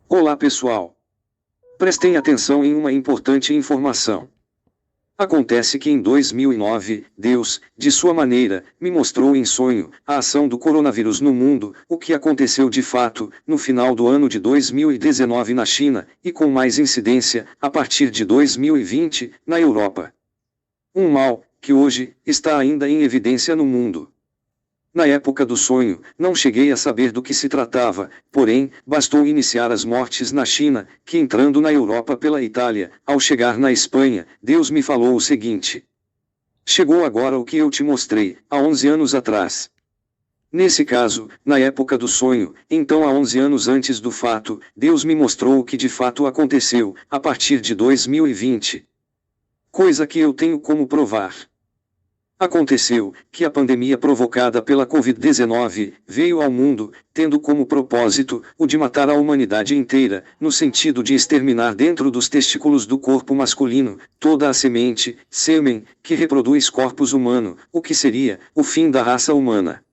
Olá pessoal. Prestem atenção em uma importante informação. Acontece que em 2009, Deus, de sua maneira, me mostrou em sonho a ação do coronavírus no mundo, o que aconteceu de fato, no final do ano de 2019 na China, e com mais incidência, a partir de 2020, na Europa. Um mal, que hoje, está ainda em evidência no mundo. Na época do sonho, não cheguei a saber do que se tratava, porém, bastou iniciar as mortes na China, que entrando na Europa pela Itália, ao chegar na Espanha, Deus me falou o seguinte. Chegou agora o que eu te mostrei, há 11 anos atrás. Nesse caso, na época do sonho, então há 11 anos antes do fato, Deus me mostrou o que de fato aconteceu, a partir de 2020. Coisa que eu tenho como provar. Aconteceu que a pandemia provocada pela Covid-19 veio ao mundo, tendo como propósito o de matar a humanidade inteira, no sentido de exterminar dentro dos testículos do corpo masculino toda a semente, sêmen, que reproduz corpos humanos, o que seria o fim da raça humana.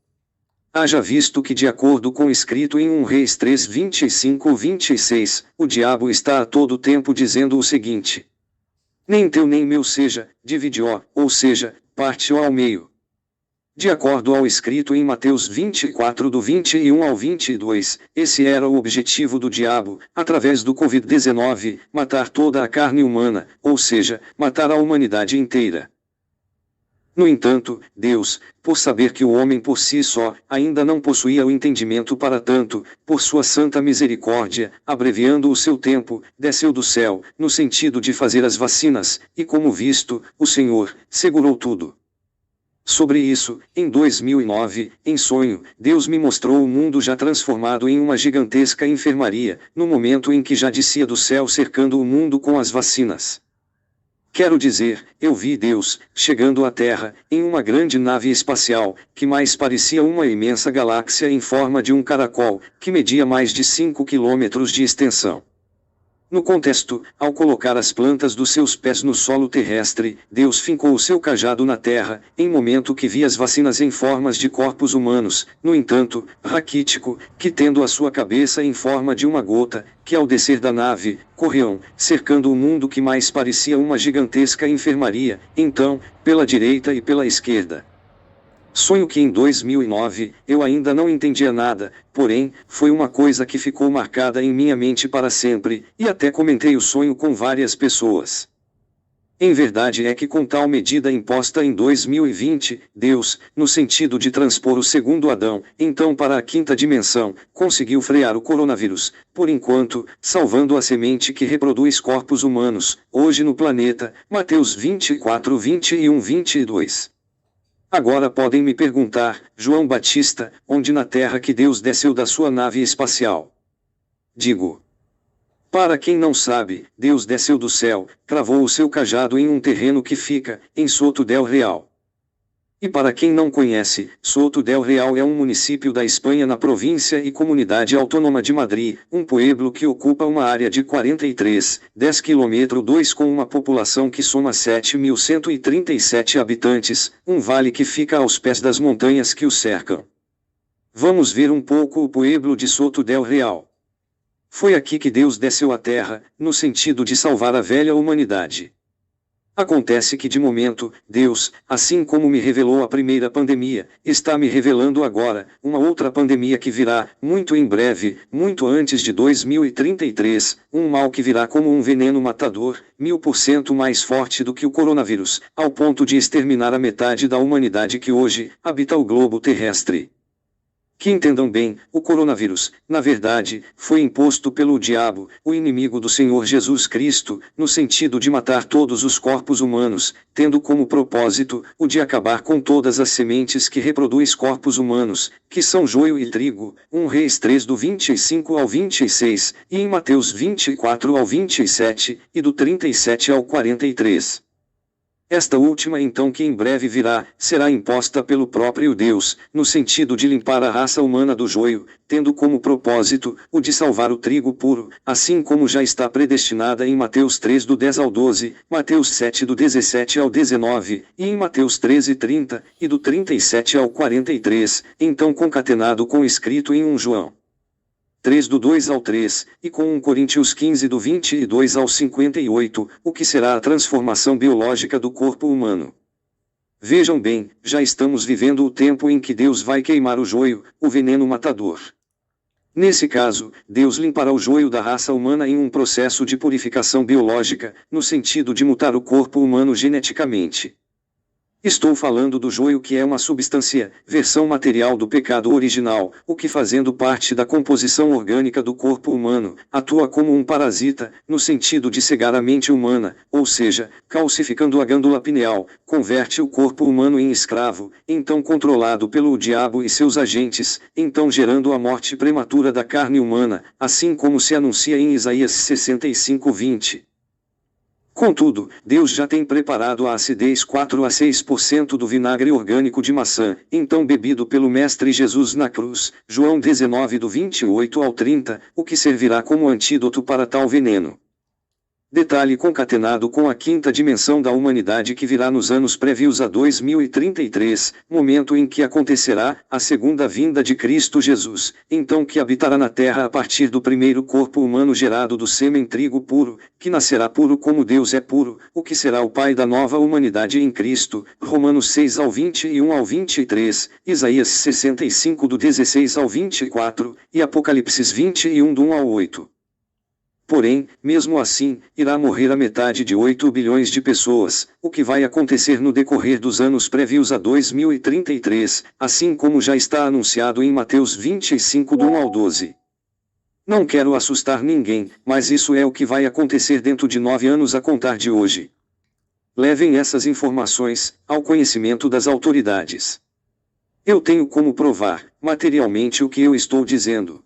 Haja visto que, de acordo com o escrito em 1 Reis 3, 25-26, o diabo está a todo tempo dizendo o seguinte: nem teu nem meu seja, divide-o, ou seja, parte-o ao meio. De acordo ao escrito em Mateus 24 do 21 ao 22, esse era o objetivo do diabo, através do Covid-19, matar toda a carne humana, ou seja, matar a humanidade inteira. No entanto, Deus, por saber que o homem por si só, ainda não possuía o entendimento para tanto, por sua santa misericórdia, abreviando o seu tempo, desceu do céu, no sentido de fazer as vacinas, e como visto, o Senhor, segurou tudo. Sobre isso, em 2009, em sonho, Deus me mostrou o mundo já transformado em uma gigantesca enfermaria, no momento em que já descia do céu cercando o mundo com as vacinas. Quero dizer, eu vi Deus, chegando à Terra, em uma grande nave espacial, que mais parecia uma imensa galáxia em forma de um caracol, que media mais de 5 quilômetros de extensão. No contexto, ao colocar as plantas dos seus pés no solo terrestre, Deus fincou o seu cajado na terra, em momento que vi as vacinas em formas de corpos humanos, no entanto, raquítico, que tendo a sua cabeça em forma de uma gota, que ao descer da nave, corriam, cercando o mundo que mais parecia uma gigantesca enfermaria, então, pela direita e pela esquerda. Sonho que em 2009, eu ainda não entendia nada, porém, foi uma coisa que ficou marcada em minha mente para sempre, e até comentei o sonho com várias pessoas. Em verdade é que com tal medida imposta em 2020, Deus, no sentido de transpor o segundo Adão, então para a quinta dimensão, conseguiu frear o coronavírus, por enquanto, salvando a semente que reproduz corpos humanos, hoje no planeta, Mateus 24, 21, 22. Agora podem me perguntar, João Batista, onde na Terra que Deus desceu da sua nave espacial? Digo. Para quem não sabe, Deus desceu do céu, cravou o seu cajado em um terreno que fica, em Soto del Real. E para quem não conhece, Soto del Real é um município da Espanha na província e comunidade autônoma de Madrid, um pueblo que ocupa uma área de 43,10 km 2 com uma população que soma 7.137 habitantes, um vale que fica aos pés das montanhas que o cercam. Vamos ver um pouco o pueblo de Soto del Real. Foi aqui que Deus desceu à terra, no sentido de salvar a velha humanidade. Acontece que de momento, Deus, assim como me revelou a primeira pandemia, está me revelando agora, uma outra pandemia que virá, muito em breve, muito antes de 2033, um mal que virá como um veneno matador, 1000% mais forte do que o coronavírus, ao ponto de exterminar a metade da humanidade que hoje, habita o globo terrestre. Que entendam bem, o coronavírus, na verdade, foi imposto pelo diabo, o inimigo do Senhor Jesus Cristo, no sentido de matar todos os corpos humanos, tendo como propósito, o de acabar com todas as sementes que reproduz corpos humanos, que são joio e trigo, 1 Reis 3 do 25 ao 26, e em Mateus 24 ao 27, e do 37 ao 43. Esta última então que em breve virá, será imposta pelo próprio Deus, no sentido de limpar a raça humana do joio, tendo como propósito, o de salvar o trigo puro, assim como já está predestinada em Mateus 3 do 10 ao 12, Mateus 7 do 17 ao 19, e em Mateus 13:30, e do 37 ao 43, então concatenado com o escrito em 1 João. 3 do 2 ao 3, e com 1 Coríntios 15 do 22 ao 58, o que será a transformação biológica do corpo humano. Vejam bem, já estamos vivendo o tempo em que Deus vai queimar o joio, o veneno matador. Nesse caso, Deus limpará o joio da raça humana em um processo de purificação biológica, no sentido de mutar o corpo humano geneticamente. Estou falando do joio, que é uma substância, versão material do pecado original, o que, fazendo parte da composição orgânica do corpo humano, atua como um parasita, no sentido de cegar a mente humana, ou seja, calcificando a glândula pineal, converte o corpo humano em escravo, então controlado pelo diabo e seus agentes, então gerando a morte prematura da carne humana, assim como se anuncia em Isaías 65:20. Contudo, Deus já tem preparado a acidez 4 a 6% do vinagre orgânico de maçã, então bebido pelo Mestre Jesus na cruz, João 19 do 28 ao 30, o que servirá como antídoto para tal veneno. Detalhe concatenado com a quinta dimensão da humanidade, que virá nos anos prévios a 2033, momento em que acontecerá a segunda vinda de Cristo Jesus, então que habitará na terra a partir do primeiro corpo humano gerado do sêmen trigo puro, que nascerá puro como Deus é puro, o que será o Pai da nova humanidade em Cristo, Romanos 6 ao 21 ao 23, Isaías 65 do 16 ao 24, e Apocalipse 21 do 1 ao 8. Porém, mesmo assim, irá morrer a metade de 8 bilhões de pessoas, o que vai acontecer no decorrer dos anos prévios a 2033, assim como já está anunciado em Mateus 25 do 1 ao 12. Não quero assustar ninguém, mas isso é o que vai acontecer dentro de 9 anos a contar de hoje. Levem essas informações ao conhecimento das autoridades. Eu tenho como provar, materialmente, o que eu estou dizendo.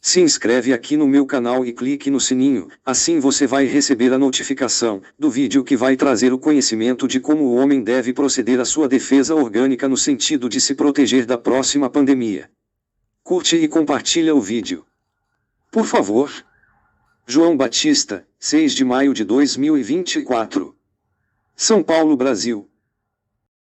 Se inscreve aqui no meu canal e clique no sininho, assim você vai receber a notificação do vídeo que vai trazer o conhecimento de como o homem deve proceder à sua defesa orgânica no sentido de se proteger da próxima pandemia. Curte e compartilha o vídeo. Por favor. João Batista, 6 de maio de 2024. São Paulo, Brasil.